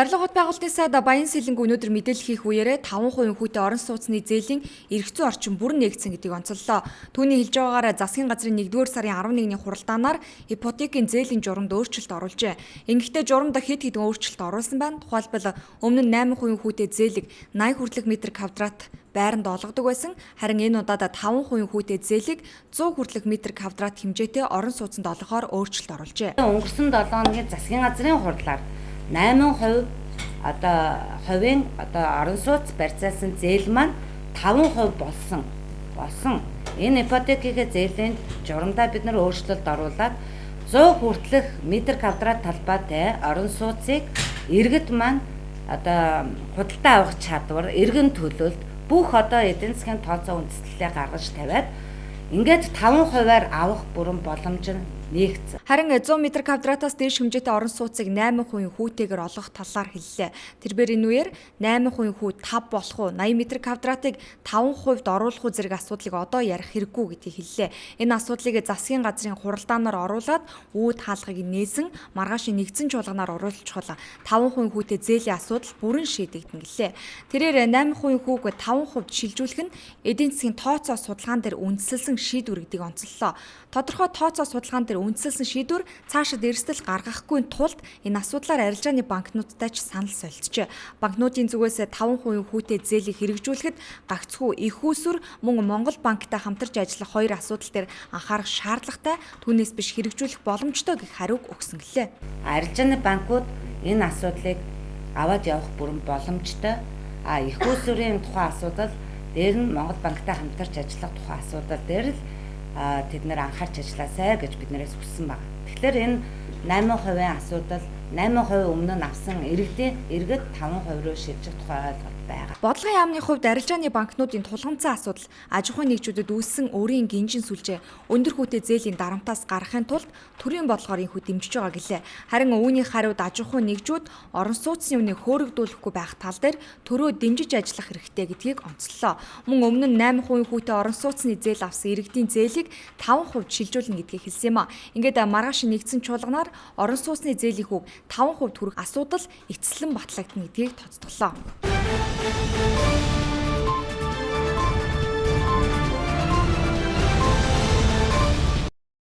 Барилга хот байгуулалтын сайд Баян Сэлэнг өнөөдөр мэдээлэл хийх үеэрээ 5% хүүтэй орон сууцны зээлийн эргэцүү орчин бүрэн нээгдсэн гэдгийг онцоллоо. Түүний хэлж байгаагаар засгийн газрын 1-р сарын 11-ний хуралдаанаар ипотекийн зээлийн журамд өөрчлөлт оруулжээ. Ингэхдээ журамд хэд хэдэн өөрчлөлт оруулсан байна. Тухайлбал өмнө нь 8% хүүтэй зээлэг 80 хүртэлх метр квадрат байранд олгодог байсан. Харин энэ удаад 5% хүүтэй зээлийг 100 хүртэлх метр квадрат хэмжээтэй орон сууцнд олгохоор өөрчлөлт оруулжээ. Өнгөрсөн 7 хоногийн засгийн газрын хурлаар 8% хувийн орон сууц барьцаалсан зээл маань 5% болсон. Энэ ипотекийн зээлийн журамдаа бид нар өөрчлөлт оруулаад 100 хүртэлх метр квадрат талбайтай орон сууцыг иргэд маань худалдаа авах чадвар, иргэн төлөлт бүх эдийн засгийн тооцоо үндэслэлээ гаргаж тавиад ингээд 5%-аар авах бүрэн боломж нь нэгдсэн. Харин 100 м квадратаас дээш хэмжээтэй орон сууцыг 8% хүүтэйгээр олгох талаар хэллээ. Тэрээр энэ үеэр 8% хүү 5 болох уу, 80 м квадратыг 5% оруулах уу зэрэг асуудлыг одоо ярих хэрэггүй гэдгийг хэллээ. Энэ асуудлыг засгийн газрын хуралдаанаар оруулаад үүд хаалгыг нээсэн, маргаашийн нэгдсэн чуулганаар оруулчихвал 5% хүүтэй зээлийн асуудал бүрэн шийдэгдэнэ гэлээ. Тэрээр 8% хүүг 5% шилжүүлэх нь эдийн засгийн тооцоо судалгаан дээр үндэслэлсэн шийдвэр гэдгийг онцоллоо. Тодорхой тооцоо судалгаан дээр үндэслэлсэн шийдвэр цаашид эрсдэл гаргахгүй тулд энэ асуудлаар арилжааны банкнуудтай ч санал солилцжээ. Банкнуудын зүгээс 5% хүүтэй зээлийг хэрэгжүүлэхэд гагцхүү их усүр мөн Монгол банктай хамтарч ажиллах хоёр асуудал дээр анхаарах шаардлагатай, түүнээс биш хэрэгжүүлэх боломжтой гэх хариуг өгсөн гэлээ. Арилжааны банкуд энэ асуудлыг аваад явах бүрэн боломжтой. Их усүрийн тухайн асуудал дээр нь Монгол банктай хамтарч ажиллах тухайн асуудал дээр л тэд нэр анхаарч ажилласай гэж биднээс хүссэн байна. Тэгэхээр энэ 8%-ийн асуудал 8% өмнө нь авсан иргэд 5% руу шилжих тухай ойлголт байгаа. Бодлогын яамны хувьд арилжааны банкнуудын тулгамдсан асуудал аж ахуйн нэгжүүдэд үүссэн өөрийн гинжин сүлжээ өндөр хүүтэй зээлийн дарамтаас гарахын тулд төрийн бодлогоор энэхүү дэмжиж байгаа гэлээ. Харин үүний хариуд аж ахуйн нэгжүүд орон сууцны үнийг хөөрөгдүүлэхгүй байх тал дээр төрөө дэмжиж ажиллах хэрэгтэй гэдгийг онцлоо. Мөн өмнө нь 8% хүүтэй орон сууцны зээл авсан иргэдийн зээлийг 5% шилжүүлнэ гэдгийг хэлсэн юм а. Ингээд маргаашийн нэгдсэн чуулганаар орон сууцны зээлийн хүүг 5% хүрэх асуудал эцэслэн батлагдана гэдгийг тоцтголоо.